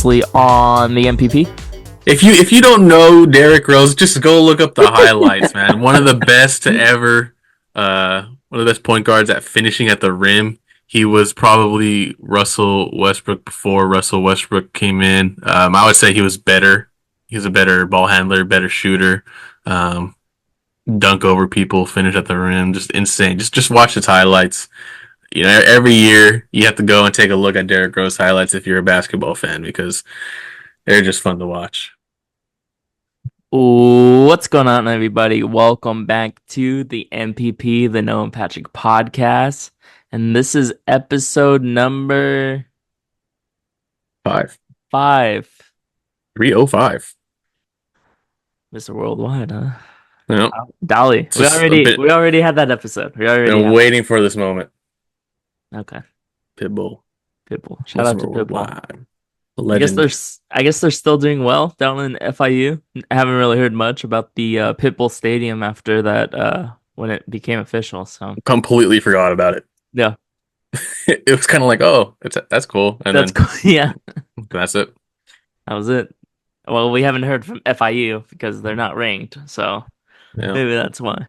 mostly on the MPP. If you don't know Derrick Rose, just go look up the highlights, man. One of the best to ever, one of the best point guards at finishing at the rim. He was probably Russell Westbrook before Russell Westbrook came in. I would say he was better. He was a better ball handler, better shooter. Um, Dunk over people, finish at the rim, just insane. Just watch his highlights. You know, every year you have to go and take a look at Derrick Rose highlights if you're a basketball fan because they're just fun to watch. What's going on, everybody? Welcome back to the MPP, the Noah and Patrick podcast. And this is episode number 5. 5. 305. Mr. Worldwide, huh? No, Dolly. We already had that episode. been waiting for this moment. Okay. Pitbull. Shout out to Pitbull. Worldwide. I guess they're still doing well down in FIU. I haven't really heard much about the Pitbull Stadium after that when it became official. So Completely forgot about it. yeah, It was kind of like, oh, that's cool. And that's then cool. Yeah, that's it. that was it. Well, we haven't heard from FIU because they're not ranked, so Yeah. maybe that's why.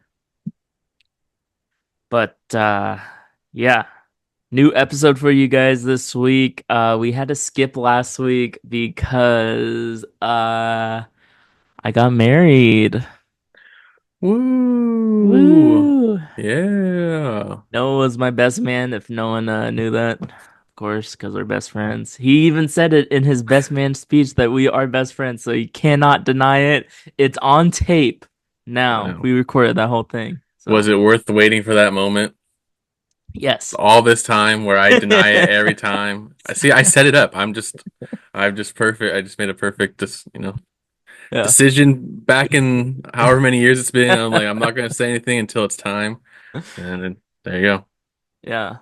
But yeah. New episode for you guys this week. We had to skip last week because I got married. Woo. Woo! Yeah. Noah was my best man, if no one knew that. Of course, because we're best friends. He even said it in his best man speech that we are best friends, so you cannot deny it. It's on tape now. Wow. We recorded that whole thing. So. Was it worth waiting for that moment? Yes. All this time where I deny it every time. I set it up. I'm just perfect. I just made a perfect decision back in however many years it's been. I'm like, I'm not gonna say anything until it's time. And then there you go. Yeah.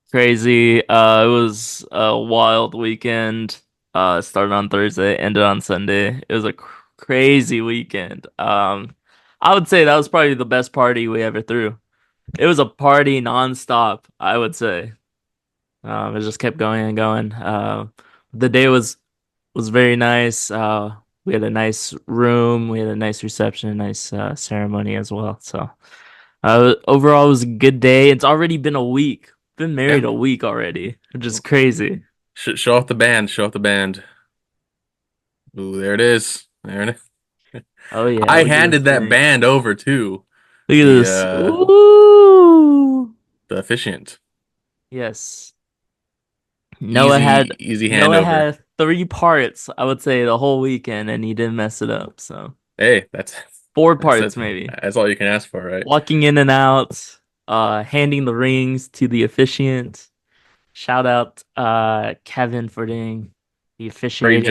Crazy. It was a wild weekend. Started on Thursday, ended on Sunday. It was a crazy weekend. I would say that was probably the best party we ever threw. It was a party nonstop, I would say. It just kept going and going. The day was very nice. We had a nice room. We had a nice reception, nice ceremony as well. So overall, it was a good day. It's already been a week. Been married a week already, which is crazy. Show off the band. Show off the band. Ooh, there it is. There it is. Oh yeah. I handed that band over too. Look at this. Ooh. The officiant. Yes. Noah had handover. 3 parts, I would say, the whole weekend, and he didn't mess it up. So hey, that's 4 parts maybe. That's all you can ask for, right? Walking in and out, handing the rings to the officiant. Shout out Kevin for doing the officiating.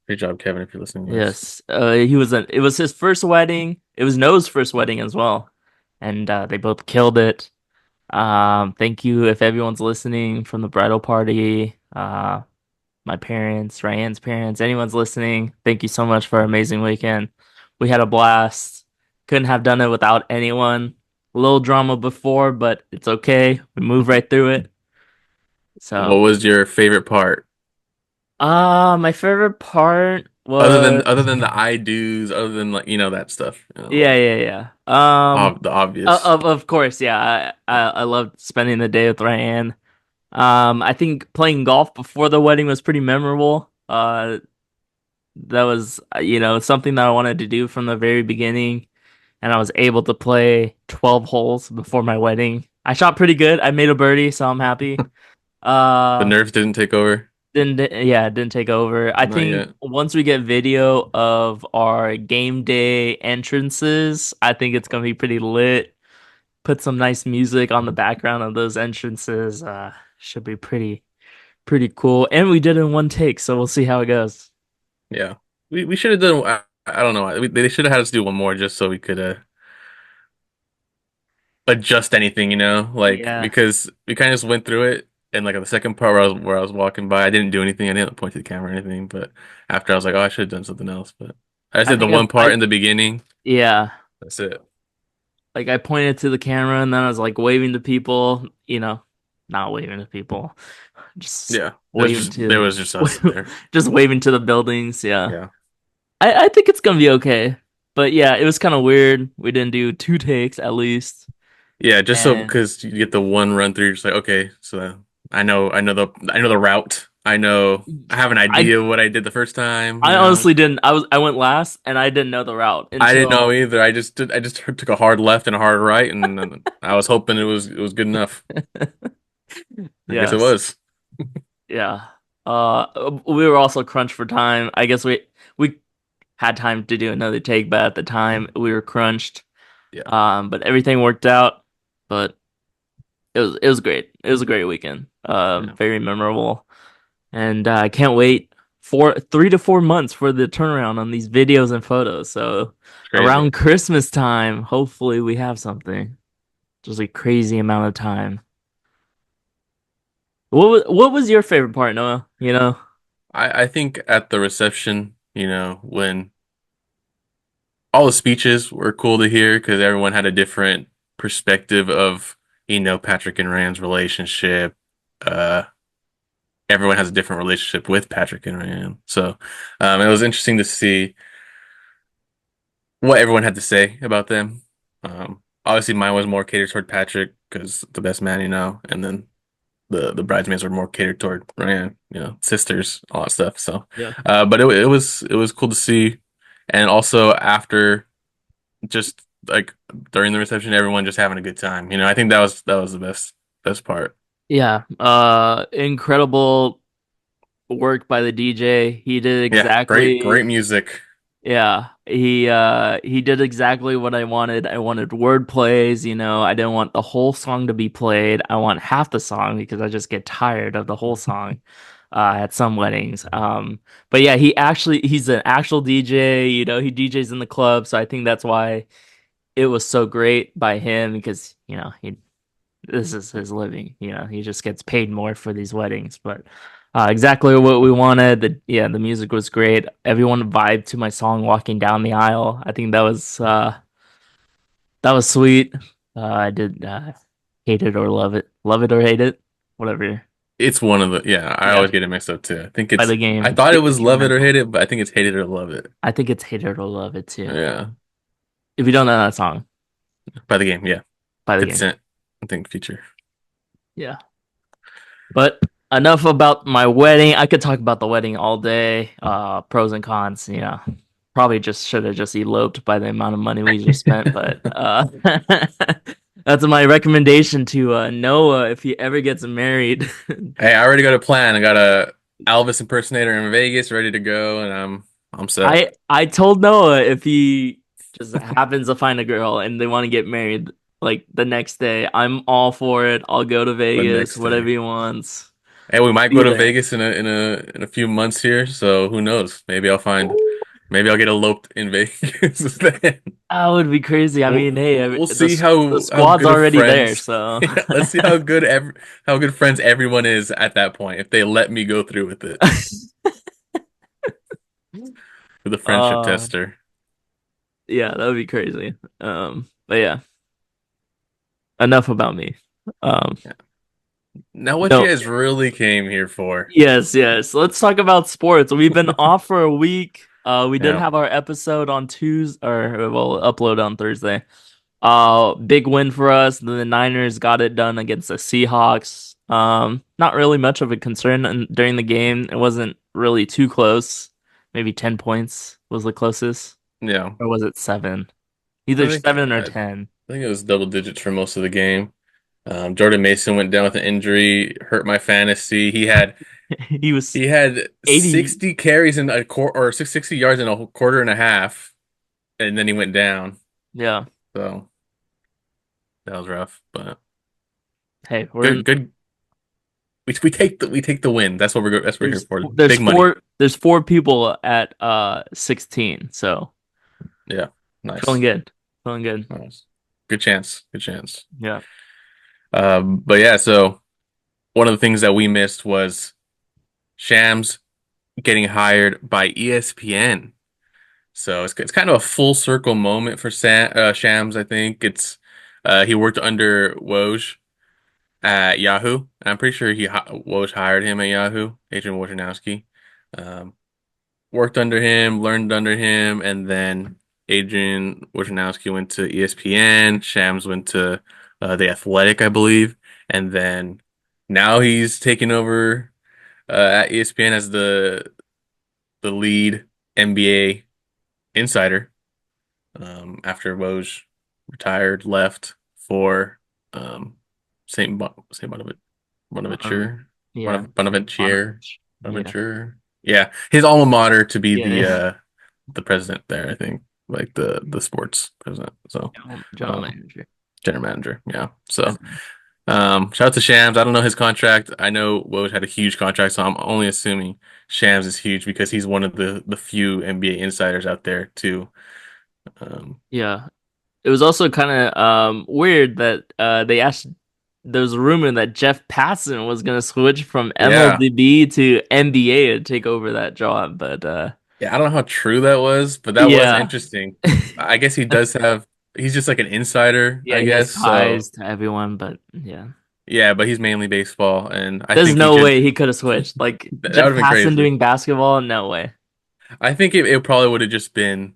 Great job, Kevin, if you're listening to this. Yes. It was his first wedding. It was Noah's first wedding as well. And they both killed it. Thank you if everyone's listening from the bridal party, my parents, Ryan's parents, anyone's listening. Thank you so much for our amazing weekend. We had a blast. Couldn't have done it without anyone. A little drama before, but it's okay. We moved right through it. So, what was your favorite part? My favorite part was other than the I do's, other than that stuff. Yeah. The obvious. Of course, yeah. I loved spending the day with Ryan. I think playing golf before the wedding was pretty memorable. That was something that I wanted to do from the very beginning, and I was able to play 12 holes before my wedding. I shot pretty good. I made a birdie, so I'm happy. The nerves didn't take over. It didn't take over. I think once we get video of our game day entrances, I think it's gonna be pretty lit. Put some nice music on the background of those entrances. Should be pretty cool. And we did it in one take, so we'll see how it goes. Yeah, we should have done. I don't know. They should have had us do one more just so we could adjust anything, because we kind of just went through it. And like on the second part where I was walking by, I didn't do anything. I didn't point to the camera or anything. But after I was like, oh, I should have done something else. But I said the one part in the beginning. Yeah. That's it. Like I pointed to the camera and then I was like waving to people, not waving to people, just Yeah, waving there to was just us there. just waving to the buildings. Yeah, Yeah, I think it's gonna be okay. But yeah, it was kind of weird. We didn't do two takes at least, yeah, just so and because you get the one run through, you're just like, okay, so I know the route. I have an I idea of what I did the first time. I honestly didn't. I went last, and I didn't know the route I didn't know until either. I just took a hard left and a hard right, and then I was hoping it was good enough. I guess it yes, was. yeah. We were also crunched for time. I guess we had time to do another take, but at the time we were crunched. Yeah, But everything worked out. But it was great. It was a great weekend. yeah, Very memorable, and I can't wait for 3 to 4 months for the turnaround on these videos and photos. So it's crazy. around Christmas time, hopefully we have something. Just a crazy amount of time. What was your favorite part, Noah? I think at the reception, when all the speeches were cool to hear because everyone had a different perspective of, Patrick and Rand's relationship. Uh, Everyone has a different relationship with Patrick and Rand. So, it was interesting to see what everyone had to say about them. Obviously, mine was more catered toward Patrick because the best man, and then the bridesmaids were more catered toward Ryan, sisters, all that stuff. So, Yeah. but it was cool to see, and also after just like during the reception, everyone just having a good time. I think that was the best part. Yeah. Incredible work by the DJ. He did Yeah, great exactly. music. Yeah, he did exactly what I wanted. I wanted word plays, I didn't want the whole song to be played. I want half the song because I just get tired of the whole song at some weddings. But yeah, he's an actual DJ, he DJs in the club, so I think that's why it was so great by him because, he this is his living. He just gets paid more for these weddings. But exactly what we wanted. The music was great. Everyone vibed to my song "Walking Down the Aisle." I think that was sweet. I did hate it or love it or hate it, whatever. It's one of the yeah. I Yeah, always get it mixed up too. I think by it's the I game, thought it the was love it or instrumental. hate it, but I think it's hate it or love it. I think it's hate it or love it too. Yeah, If you don't know that song, by the game. Yeah, by the 50 game. Cent. I think feature. Yeah. But enough about my wedding. I could talk about the wedding all day. Pros and cons. Probably just should have just eloped by the amount of money we just spent. But that's my recommendation to Noah if he ever gets married. Hey, I already got a plan. I got a Elvis impersonator in Vegas ready to go, and I'm set. I told Noah if he just happens to find a girl and they want to get married like the next day, I'm all for it. I'll go to The Vegas, next whatever day. he wants. Hey, we might go Be to there. Vegas in a few months here, so who knows? Maybe I'll get eloped in Vegas then. That would be crazy. I mean, hey, We'll the see the how squad's good of already there, friends. so Yeah, let's see how good friends everyone is at that point if they let me go through with it with the friendship uh tester. yeah, that would be crazy. But yeah, enough about me. Um, Yeah. Now, what you no, guys really came here for? yes, yes. Let's talk about sports. We've been off for a week. We did Yeah, have our episode on Tuesday, or well, upload on Thursday. Big win for us. The Niners got it done against the Seahawks. Not really much of a concern during the game. It wasn't really too close. Maybe 10 points was the closest, yeah. or was it seven? I Either think seven or I 10. think it was double digits for most of the game. Jordan Mason went down with an injury, hurt my fantasy. He had He was he had 80. 60 carries in a quarter or 60 yards in a quarter and a half, and then he went down. Yeah. So that was rough, but Hey, good, good. We take the win. That's what we're here there's for. there's Big money. four people at 16. So Yeah, feeling nice, good. Feeling good. nice. Good chance. Good chance. Yeah. But yeah, so one of the things that we missed was Shams getting hired by ESPN. So it's kind of a full circle moment for Shams. I think he worked under Woj at Yahoo, and I'm pretty sure Woj hired him at Yahoo, Adrian Wojnarowski. Um, Worked under him, learned under him, and then Adrian Wojnarowski went to ESPN. Shams went to The Athletic, I believe, and then now he's taking over at ESPN as the lead NBA insider. After Woj retired, left for um, Saint Um, Bonaventure, yeah, Bonaventure, Bonovich. Yeah, Bonaventure. Yeah, his alma mater to be yeah, the president there. I think like the sports president. So general um, manager. general manager. Yeah. So shout out to Shams. I don't know his contract. I know Woj had a huge contract, so I'm only assuming Shams is huge because he's one of the few NBA insiders out there too. Um, Yeah, it was also kind of weird that they asked. There was a rumor that Jeff Passan was gonna switch from yeah. MLB to NBA to take over that job, but Yeah, I don't know how true that was, but that was yeah, interesting. I guess he's just like an insider, yeah, I he has guess. So, ties to everyone, but yeah, yeah, but he's mainly baseball, and I there's think he no could, way he could have switched. Like that would Jeff have been Passan crazy. doing basketball, no way. I think it probably would have just been,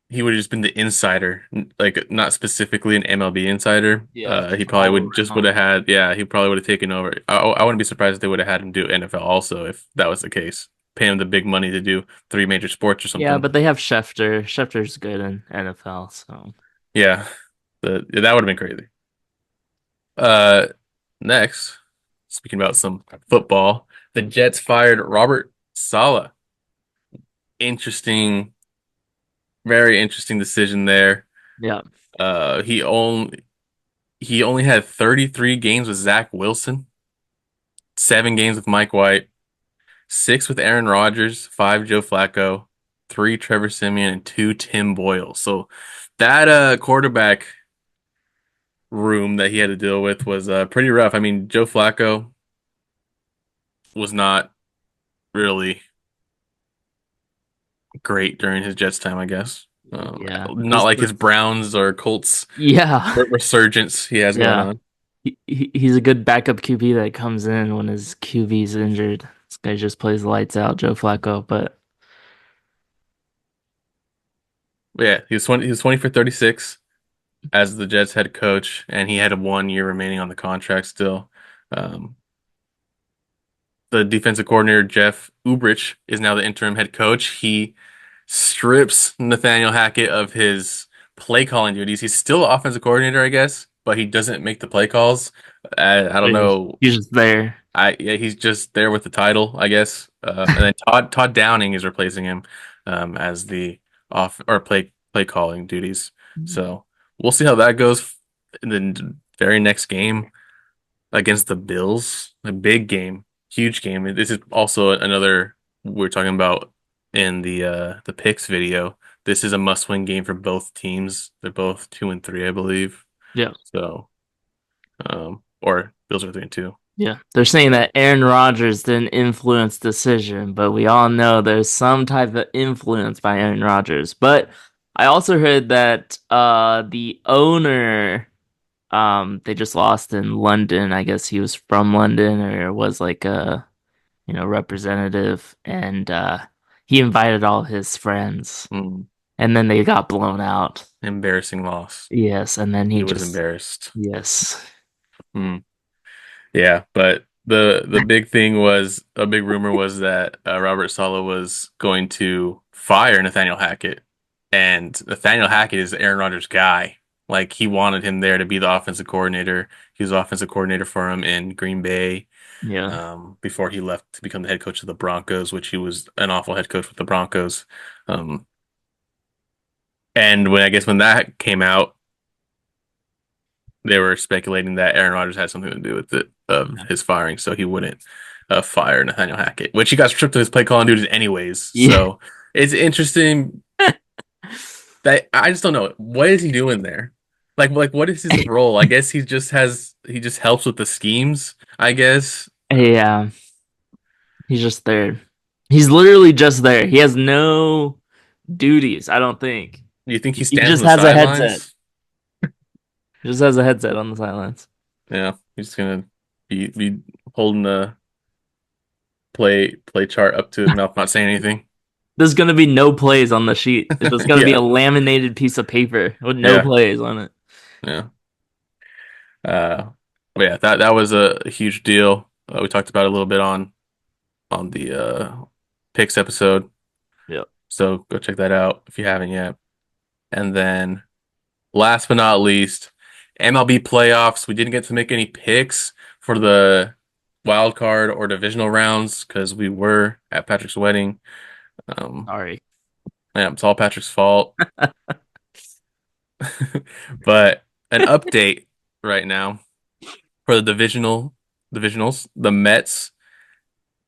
he would have just been the insider, like not specifically an MLB insider. Yeah, He just probably all would have around. had, yeah, he probably would have taken over. I wouldn't be surprised if they would have had him do NFL also if that was the case. Pay him the big money to do three major sports or Yeah, something. but they have Schefter. Schefter's good in NFL, so Yeah, that would have been crazy. Uh, Next, speaking about some football, the Jets fired Robert Saleh. Interesting, very interesting decision there. yeah. Uh, he only he only had 33 games with Zach Wilson, 7 games with Mike White, 6 with Aaron Rodgers, 5 Joe Flacco, 3 Trevor Siemian, and 2 Tim Boyle. So that quarterback room that he had to deal with was pretty rough. I mean, Joe Flacco was not really great during his Jets time, I guess. Yeah, Not just like his Browns or Colts yeah, resurgence he has going yeah. on. He's a good backup QB that comes in when his QB's injured. This guy just plays lights out, Joe Flacco. But Yeah, he was 20 for 36 as the Jets head coach, and he had 1 year remaining on the contract still. Um, the defensive coordinator Jeff Ubrich is now the interim head coach. He strips Nathaniel Hackett of his play calling duties. He's still offensive coordinator, I guess, but he doesn't make the play calls. I don't know. he's just there. Yeah, he's just there with the title, I guess. And then Todd Downing is replacing him as the off or play calling duties. So we'll see how that goes in the very next game against the Bills. A big game, huge game. This is also another we're talking about in the picks video. This is a must-win game for both teams. They're both 2-3, I believe. Yeah, So, or Bills are 3-2. yeah. They're saying that Aaron Rodgers didn't influence decision, but we all know there's some type of influence by Aaron Rodgers. But I also heard that the owner they just lost in London. I guess he was from London or was like a representative, and he invited all his friends, Mm, and then they got blown out. embarrassing loss. Yes, and then he He was just embarrassed. yes, Mm. Yeah, but the big thing was a big rumor was that Robert Saleh was going to fire Nathaniel Hackett, and Nathaniel Hackett is Aaron Rodgers' guy. Like he wanted him there to be the offensive coordinator. He was offensive coordinator for him in Green Bay yeah, before he left to become the head coach of the Broncos, which he was an awful head coach with the Broncos. Um, and when that came out, they were speculating that Aaron Rodgers had something to do with it of his firing, so he wouldn't fire Nathaniel Hackett, which he got stripped of his play calling duties anyways. yeah. So it's interesting that I just don't know what is he doing there. Like what is his role? I guess he just helps with the schemes. I guess. Yeah, he's just there. He's literally just there. He has no duties, I don't think. Do you think he He stands on just the has a headset. sidelines? He just has a headset on the sidelines. Yeah, he's just gonna. Be holding the play chart up to his mouth, not saying anything. There's gonna be no plays on the sheet. It's just gonna be a Yeah, laminated piece of paper with no yeah, plays on it. yeah. Uh, but yeah, that was a huge deal. We talked about it a little bit on the picks episode, Yep. so go check that out if you haven't yet. And then last but not least, MLB playoffs. We didn't get to make any picks for the wild card or divisional rounds because we were at Patrick's wedding. Um, Sorry. yeah, it's all Patrick's fault. But an update right now for the divisionals. The Mets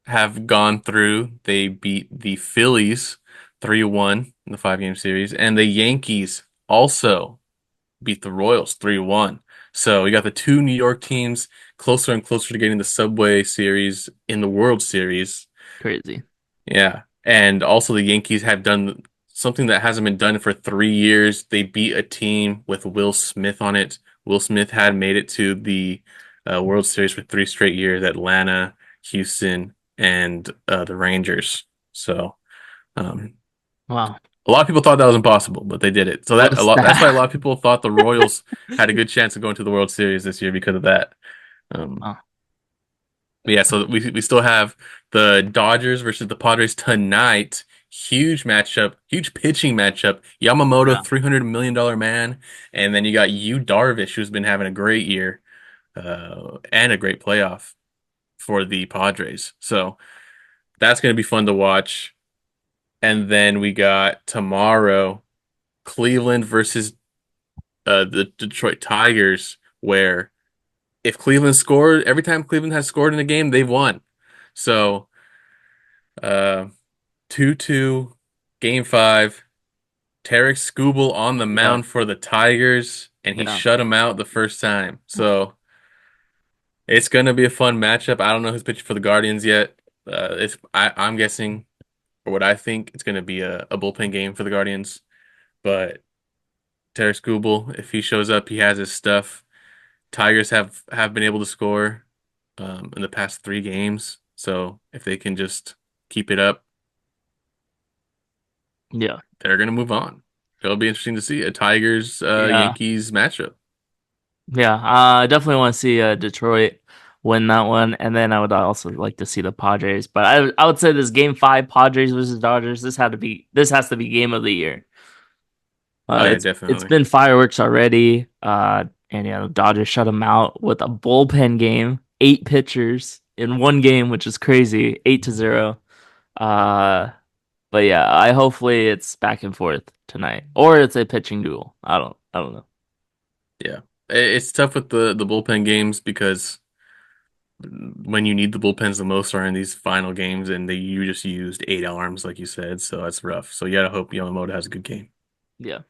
have gone through. They beat the Phillies 3-1 in the five-game series, and the Yankees also beat the Royals 3-1. So you got the two New York teams closer and closer to getting the Subway Series in the World Series. Crazy. Yeah. And also the Yankees have done something that hasn't been done for 3 years. They beat a team with Will Smith on it. Will Smith had made it to the World Series for 3 straight years, Atlanta, Houston, and the Rangers. So um, Wow. a lot of people thought that was impossible, but they did it. So What a that's why a lot stat. of people thought the Royals had a good chance of going to the World Series this year because of that. Um, Wow. but yeah, so we still have the Dodgers versus the Padres tonight. Huge matchup, huge pitching matchup. Yamamoto, Yeah. $300 million man, and then you got Yu Darvish, who's been having a great year and a great playoff for the Padres. So that's going to be fun to watch. And then we got tomorrow Cleveland versus the Detroit Tigers, where if Cleveland scored, every time Cleveland has scored in a game, they've won. So, uh, 2-2, game five. Tarek Skubal on the Yeah. mound for the Tigers, and he Yeah. shut him out the first time. So it's gonna be a fun matchup. I don't know who's pitching for the Guardians yet. I'm guessing, or what I think, it's gonna be a bullpen game for the Guardians. But Tarek Skubal, if he shows up, he has his stuff. Tigers have been able to score in the past 3 games. So if they can just keep it up, Yeah. they're gonna move on. It'll be interesting to see a Tigers Yeah. Yankees matchup. Yeah. I definitely want to see Detroit win that one, and then I would also like to see the Padres. But I would say this game five, Padres versus Dodgers. This has to be game of the year. Oh yeah, It's definitely. been fireworks already. And the Dodgers shut them out with a bullpen game, 8 pitchers in one game, which is crazy, 8-0. Uh, but yeah, I hopefully it's back and forth tonight, or it's a pitching duel. I don't know. Yeah, it's tough with the bullpen games because when you need the bullpens the most are in these final games, and you just used 8 arms, like you said, so that's rough. So you gotta hope Yamamoto has a good game. Yeah.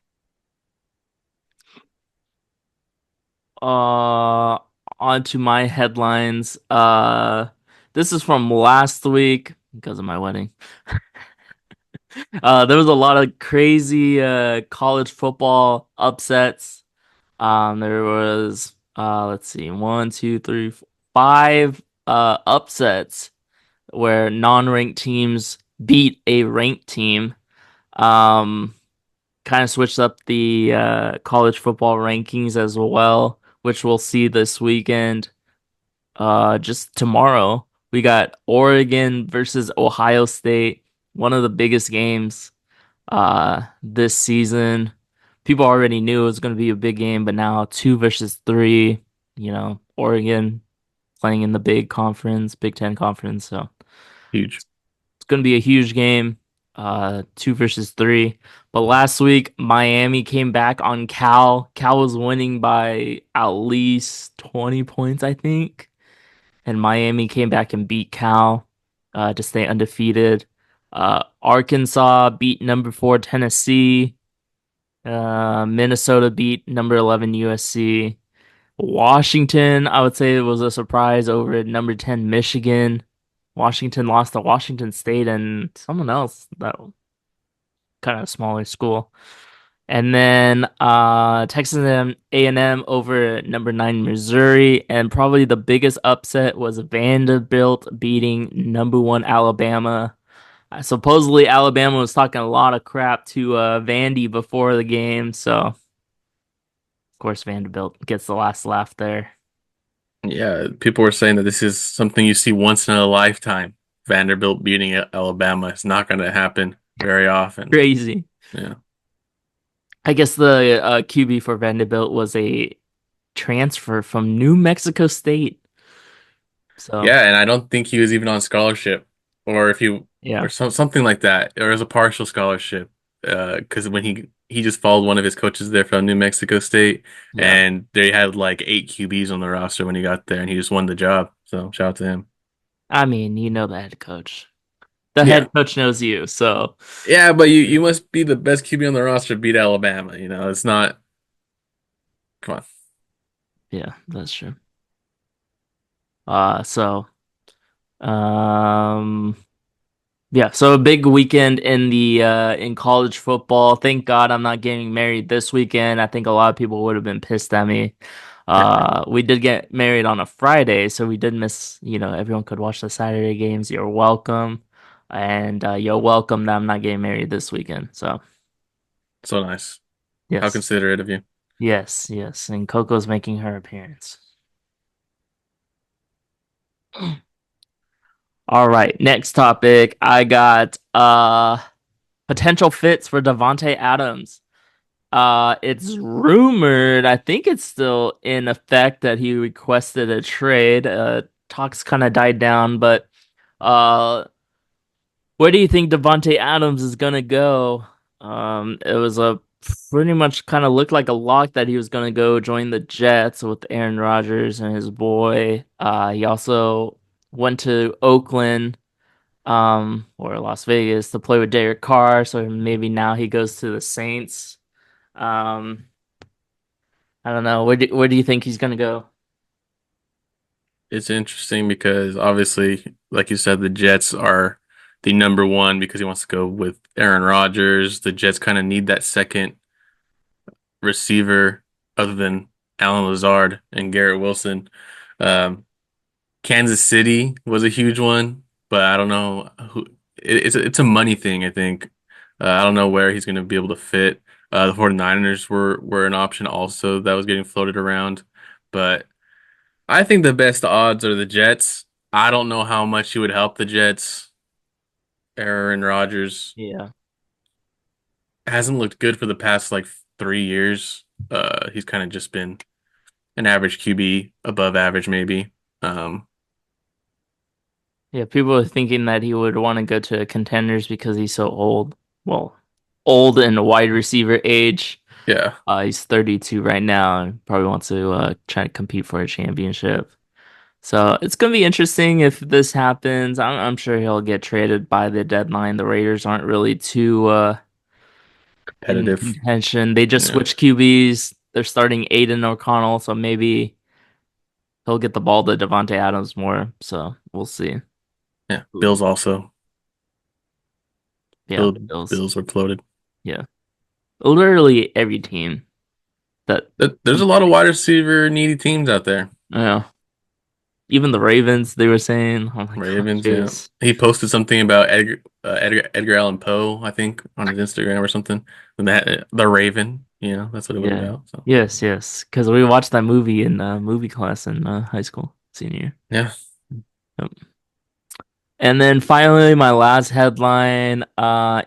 Uh, On to my headlines. This is from last week because of my wedding. There was a lot of crazy college football upsets. There was let's see, one, two, three, five upsets where non-ranked teams beat a ranked team. Um, Kind of switched up the college football rankings as well, which we'll see this weekend. Just tomorrow, we got Oregon versus Ohio State, one of the biggest games this season. People already knew it was going to be a big game, but now two versus three, Oregon playing in the big conference, Big Ten conference. So Huge, it's going to be a huge game, two versus three. But last week, Miami came back on Cal. Cal was winning by at least 20 points, I think. And Miami came back and beat Cal to stay undefeated. Arkansas beat number four Tennessee. Minnesota beat number 11 USC. Washington, I would say it was a surprise over at number 10 Michigan. Washington lost to Washington State and someone else that kind of smaller school. And then Texas A&M over number 9 Missouri, and probably the biggest upset was Vanderbilt beating number 1 Alabama. Supposedly Alabama was talking a lot of crap to Vandy before the game, so of course Vanderbilt gets the last laugh there. Yeah, people were saying that this is something you see once in a lifetime. Vanderbilt beating Alabama. It's not going to happen very often. Crazy. Yeah. I guess the QB for Vanderbilt was a transfer from New Mexico State. So, Yeah, and I don't think he was even on scholarship, or if he, yeah. or something like that, or as a partial scholarship. Because when he just followed one of his coaches there from New Mexico State, Yeah. and they had like 8 QBs on the roster when he got there, and he just won the job. So shout out to him. I mean, you know the head coach. The Yeah, head coach knows you, so yeah, but you must be the best QB on the roster to beat Alabama. It's not. Come on, yeah, that's true. So um yeah, so a big weekend in the in college football. Thank God I'm not getting married this weekend. I think a lot of people would have been pissed at me. We did get married on a Friday, so we did miss, everyone could watch the Saturday games. You're welcome. And you're welcome that I'm not getting married this weekend. So, so nice. How yes. considerate of you. Yes, yes. And Coco's making her appearance. All right, next topic. I got potential fits for Devonte Adams. It's rumored, I think it's still in effect that he requested a trade. Talks kind of died down, but uh where do you think Devonte Adams is gonna go? It was a pretty much kind of looked like a lock that he was gonna go join the Jets with Aaron Rodgers and his boy. He also went to Oakland, or Las Vegas to play with Derek Carr, so maybe now he goes to the Saints. Um, I don't know. Where do you think he's gonna go? It's interesting because obviously, like you said, the Jets are the number one because he wants to go with Aaron Rodgers. The Jets kind of need that second receiver other than Alan Lazard and Garrett Wilson. Um, Kansas City was a huge one, but I don't know who. It's a money thing, I think. I don't know where he's going to be able to fit. The 49ers were an option also that was getting floated around, but I think the best odds are the Jets. I don't know how much he would help the Jets. Aaron Rodgers Yeah. hasn't looked good for the past like 3 years. He's kind of just been an average QB, above average maybe. Um, Yeah, people are thinking that he would want to go to contenders because he's so old. Well, old in wide receiver age. yeah, He's 32 right now and probably wants to try to compete for a championship. So it's gonna be interesting if this happens. I'm sure he'll get traded by the deadline. The Raiders aren't really too in competitive. contention. They just Yeah, switched QBs. They're starting Aiden O'Connell, so maybe he'll get the ball to Devontae Adams more. So we'll see. yeah. Bills also. Yeah, Bill, Bills. Bills were floated. Yeah, literally every team that. There's a lot of wide receiver needy teams out there. Yeah, even the Ravens. They were saying, "Oh my God, Ravens, yeah. jeez." He posted something about Edgar Allan Poe, I think, on his Instagram or something. And that the Raven, that's what it was Yeah. about. So Yes, yes. Because we watched that movie in movie class in high school, senior year. yeah, Yep. And then finally, my last headline.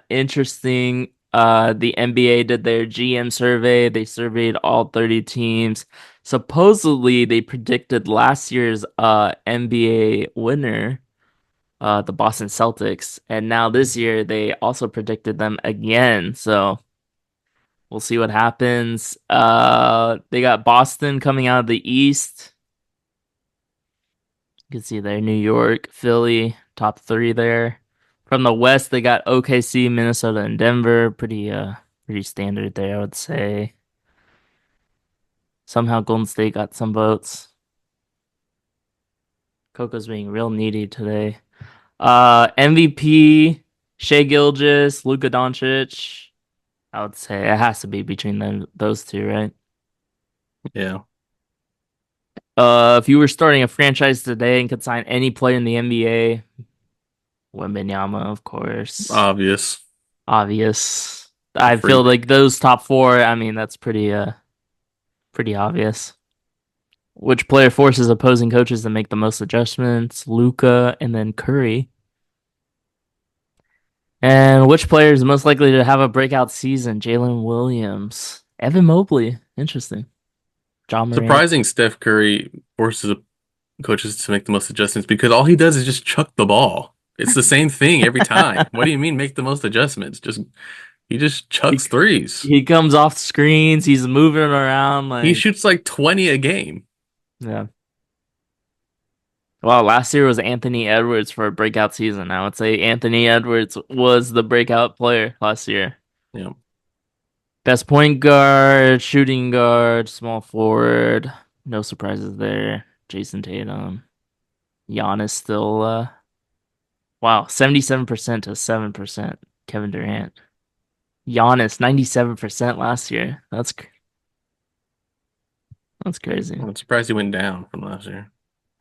Interesting. The NBA did their GM survey. They surveyed all 30 teams. Supposedly, they predicted last year's NBA winner, the Boston Celtics, and now this year they also predicted them again. So we'll see what happens. They got Boston coming out of the East. You can see there New York, Philly, top three there. From the West, they got OKC, Minnesota, and Denver. Pretty standard there, I would say. Somehow Golden State got some votes. Coco's being real needy today. MVP, Shea Gilgeous, Luka Doncic. I would say it has to be between those two, right? Yeah, If you were starting a franchise today and could sign any player in the NBA, Wembanyama, of course, obvious. obvious. The I feel freak. like those top four. I mean, that's pretty obvious. Which player forces opposing coaches to make the most adjustments? Luca and then Curry. And which player is most likely to have a breakout season? Jalen Williams, Evan Mobley. Interesting. John Morant. Surprising Steph Curry forces coaches to make the most adjustments because all he does is just chuck the ball. It's the same thing every time. What do you mean make the most adjustments? Just he just He, chucks threes. he comes off screens. He's moving around He like shoots like 20 a game. yeah. Well, last year was Anthony Edwards for a breakout season. I would say Anthony Edwards was the breakout player last year. You know, Best point guard, shooting guard, small forward. No surprises there. Jason Tatum. Giannis still wow, 77% to 7%. Kevin Durant. Giannis 97% last year. That's crazy. I'm surprised he went down from last year.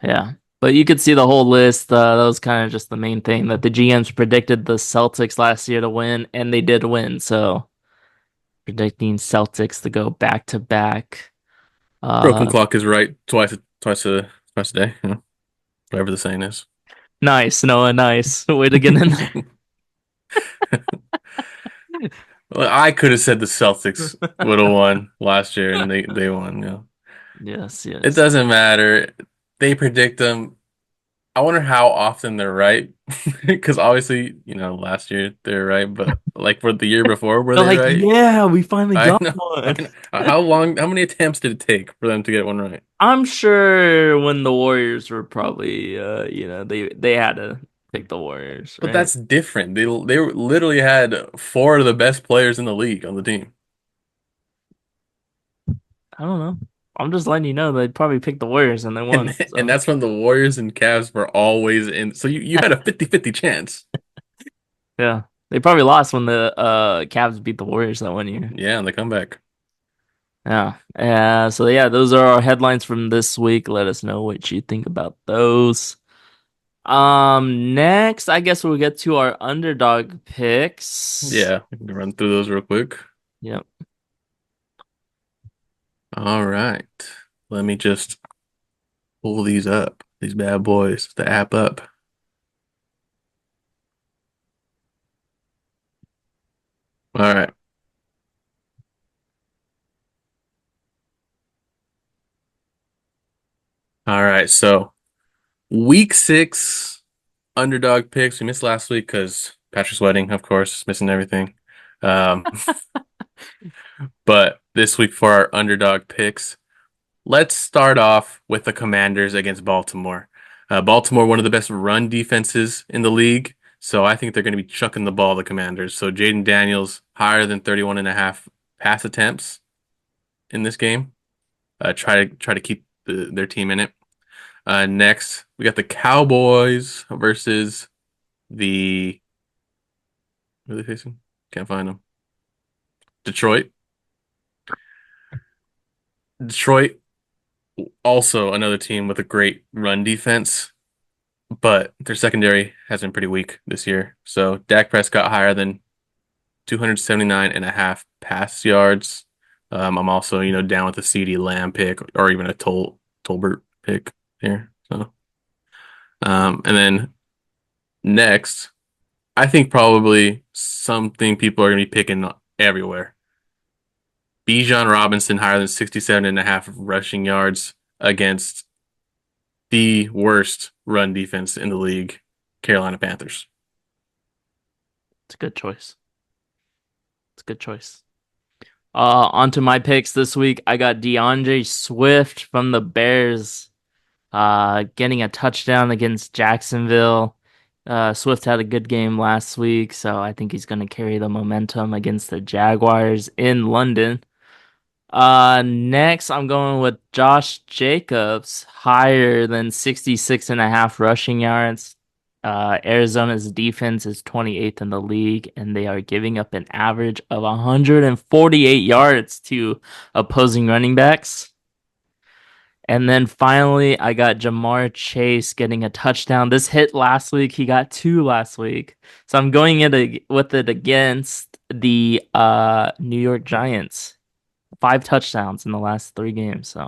Yeah. But you could see the whole list. That was kind of just the main thing that the GMs predicted the Celtics last year to win, and they did win. So predicting Celtics to go back to back. Broken Uh, clock is right twice a day. You know, whatever the saying is. nice, Noah, nice. Way to get in Well, I could have said the Celtics there. would have won last year, and they won. You know, Yes, it yes. doesn't matter. They predict them. I wonder how often they're right, because obviously, last year they're right, but like for the year before, were They're they like, right? yeah, we finally I got know. one. I know. How many attempts did it take for them to get one right? I'm sure when the Warriors were probably, they had to pick the Warriors, But right? that's different. They literally had four of the best players in the league on the team, I don't know. I'm just letting you know they probably picked the Warriors and they and won. and So that's when the Warriors and Cavs were always in. So you had a 50-50 chance. yeah, they probably lost when the Cavs beat the Warriors that one year. Yeah, on the comeback. Yeah. So yeah, those are our headlines from this week. Let us know what you think about those. Next, I guess we'll get to our underdog picks. Yeah, we can run through those real quick. Yep. All right. Let me just pull these up, these bad boys, the app up. All right. All right. So week 6 underdog picks. We missed last week because Patrick's wedding, of course, missing everything. Um, but this week for our underdog picks, let's start off with the Commanders against Baltimore. Baltimore, one of the best run defenses in the league. So I think they're going to be chucking the ball, the Commanders. So Jaden Daniels, higher than 31 and a half pass attempts in this game. Try to keep their team in it. Next, we got the Cowboys versus the who are they facing? Can't find them. Detroit. Detroit, also another team with a great run defense, but their secondary has been pretty weak this year. So Dak Prescott higher than 279 and a half pass yards. I'm also, down with a CD Lamb pick or even a Tolbert pick here. So, and then next, I think probably something people are going to be picking everywhere. Bijan Robinson higher than 67 and a half rushing yards against the worst run defense in the league, Carolina Panthers. It's a good choice. It's a good choice. Onto my picks this week. I got DeAndre Swift from the Bears, getting a touchdown against Jacksonville. Swift had a good game last week, so I think he's going to carry the momentum against the Jaguars in London. Next, I'm going with Josh Jacobs, higher than 66 and a half rushing yards. Arizona's defense is 28th in the league, and they are giving up an average of 148 yards to opposing running backs. And then finally, I got Jamar Chase getting a touchdown. This hit last week. He got two last week. So I'm going with it against the New York Giants. Five touchdowns in the last three games. So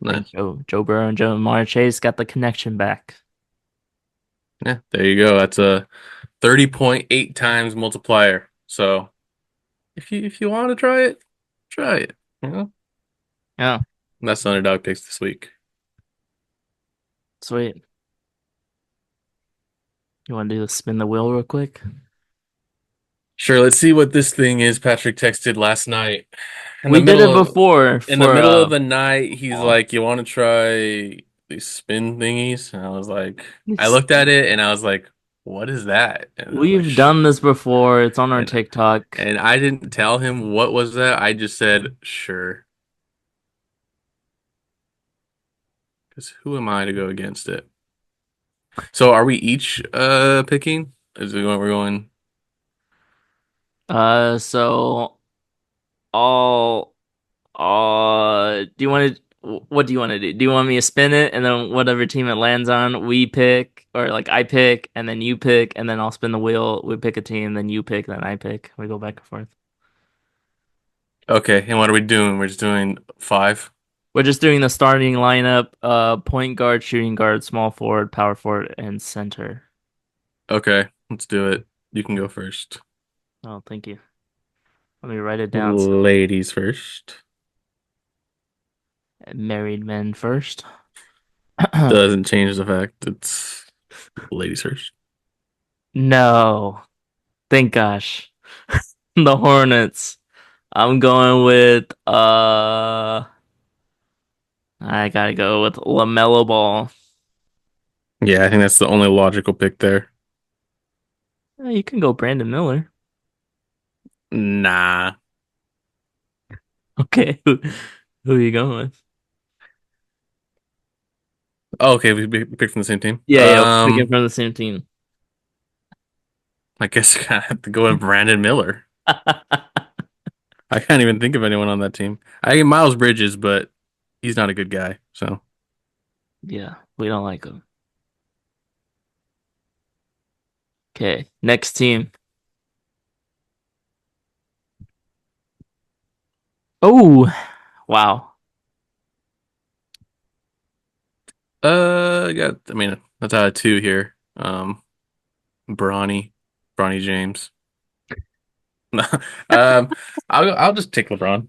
I think Nice. Joe Burrow and Jamar Chase got the connection back. Yeah, there you go. That's a 30.8 times multiplier. So if you want to try it. You know, Yeah, that's the underdog picks this week. sweet. You want to do the spin the wheel real quick? Sure, let's see what this thing is Patrick texted last night. In the We did it middle of before in the for middle of the night, he's oh, like, "You want to try these spin thingies?" And I was like, I it's- looked at it and I was like, "What is that?" And I was like, we've done this before. It's on our and TikTok. and I didn't tell him what was that. I just said, "Sure," because who am I to go against it? So are we each picking? Is it going? We're going. So I'll do you want to what do you want to do? Do you want me to spin it and then whatever team it lands on, we pick, or like I pick and then you pick and then I'll spin the wheel. We pick a team, then you pick, then I pick. We go back and forth. Okay, and what are we doing? We're just doing five. We're just doing the starting lineup, point guard, shooting guard, small forward, power forward, and center. Okay, let's do it. You can go first. Oh, thank you. Let me write it down. So Ladies first. married men first. Doesn't change the fact it's ladies first. No, thank gosh. The Hornets. I'm going with I gotta go with LaMelo Ball. Yeah, I think that's the only logical pick there. You can go Brandon Miller. Nah. Okay, who are you going with? Oh, okay, we picked from the same team. Yeah, yeah, picking from the same team. I guess I have to go with Brandon Miller. I can't even think of anyone on that team. I get Miles Bridges, but he's not a good guy. So Yeah, we don't like him. Okay, next team. Oh, wow. I got. I mean, that's out of two here. Bronny, Bronny James. um, I'll just take LeBron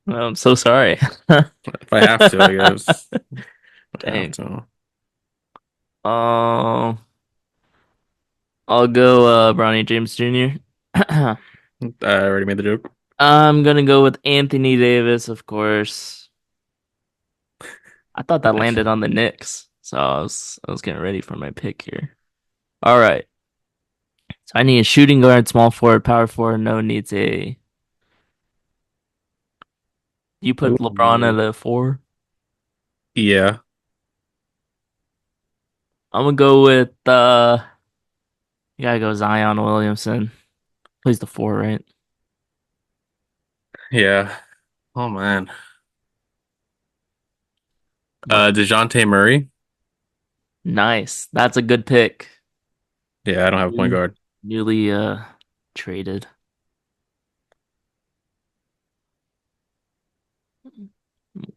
I'm so sorry. if I have to. I guess I have Dang. to. Um, I'll go Bronny James Jr. I already made the joke. I'm gonna go with Anthony Davis, of course. I thought that Nice. landed on the Knicks, so I was getting ready for my pick here. All right, so I need a shooting guard, small forward, power forward. No needs a. You put LeBron Ooh. at a four. Yeah, I'm gonna go with you gotta go Zion Williamson. Plays the four, right? yeah. Oh man. What? DeJounte Murray. Nice. That's a good pick. Yeah, I don't have a point New- guard. Newly traded.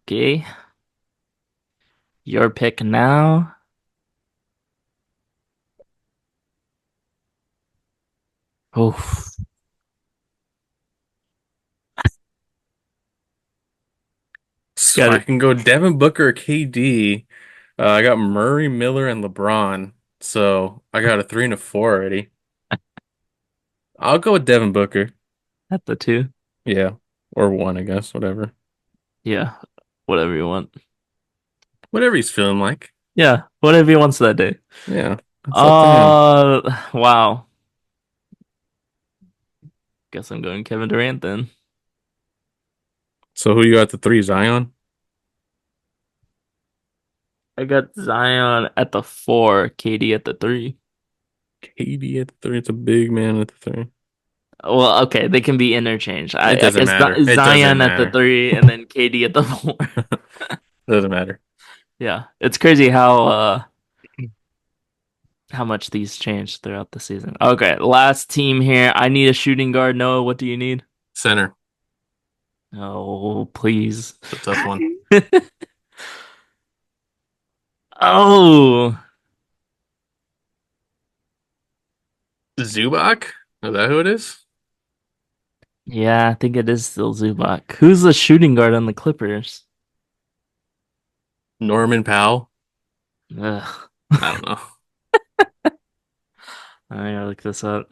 Okay, your pick now. Oh, So got I it. can go Devin Booker or KD. I got Murray, Miller, and LeBron. So I got a three and a four already. I'll go with Devin Booker. At the two. Yeah. Or one, I guess. Whatever. Yeah, whatever you want. Whatever he's feeling like. Yeah, whatever he wants that day. Yeah. That's up to him. Wow. Guess I'm going Kevin Durant then. So who you got the three? Zion? I got Zion at the 4, KD at the 3. KD at the three. It's a big man at the three. Well, okay, they can be interchanged. It I doesn't guess matter. It doesn't Zion at the matter. 3 and then KD at the 4. It doesn't matter. Yeah, it's crazy how much these changed throughout the season. Okay, last team here. I need a shooting guard. Noah, what do you need? Center. Oh, please. It's a tough one. Oh, Zubac? Is that who it is? yeah, I think it is still Zubac. Who's the shooting guard on the Clippers? Norman Powell? Ugh. I don't know. I gotta look this up.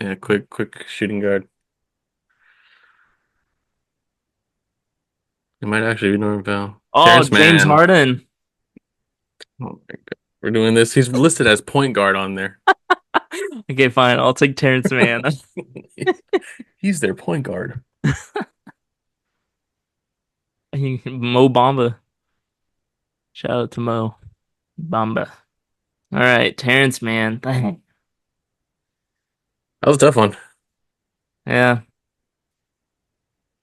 Yeah, quick shooting guard. It might actually be Norman Powell. Oh, Terrence James Mann. Harden. Oh my God. We're doing this. He's listed as point guard on there. Okay, fine. I'll take Terrence Mann. He's their point guard. Mo Bamba. Shout out to Mo Bamba. All right, Terrence Mann. Dang. That was a tough one. Yeah,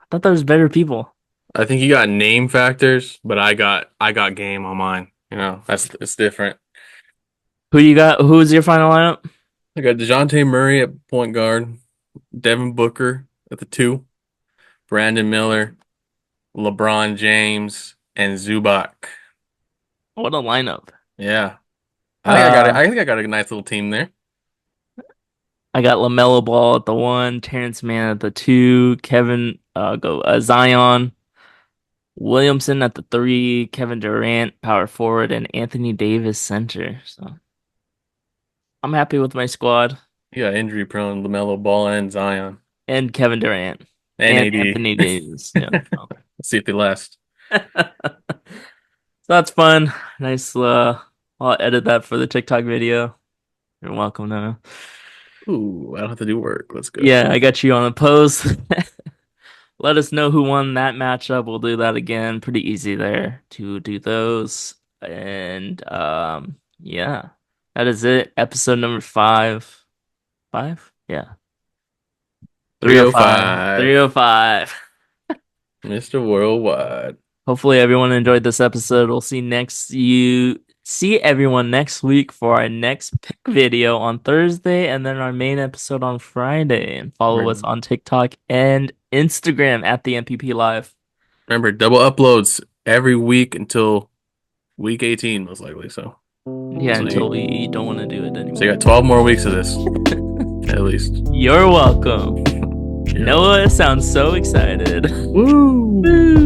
I thought there was better people. I think you got name factors, but I got game on mine. That's it's different. Who you got? Who was your final lineup? I got DeJounte Murray at point guard, Devin Booker at the two, Brandon Miller, LeBron James, and Zubac. What a lineup. Yeah. I think I got it. Uh, I think I got a nice little team there. I got LaMelo Ball at the 1, Terrence Mann at the 2, Zion Williamson at the 3, Kevin Durant power forward, and Anthony Davis center. So I'm happy with my squad You got injury prone LaMelo Ball and Zion and Kevin Durant and and AD. Anthony Davis. Yeah. So. Let's see if they last. So that's fun. Nice. I'll edit that for the TikTok video. You're welcome, Noah. Ooh, I don't have to do work. Let's go. Yeah, I got you on a post. Let us know who won that matchup. We'll do that again. Pretty easy there to do those. And yeah. That is it. Episode number 5. 5? Yeah. 305. 305, 305. Mr. Worldwide. Hopefully everyone enjoyed this episode. We'll see everyone next week for our next pick video on Thursday and then our main episode on Friday. And follow us Remember, on TikTok and Instagram at the MPP Live. remember, double uploads every week until week 18, most likely. So, Yeah, so until you, we don't want to do it so you anymore. got 12 more weeks of this, at least. You're welcome. Yeah. Noah sounds so excited. Woo! Woo!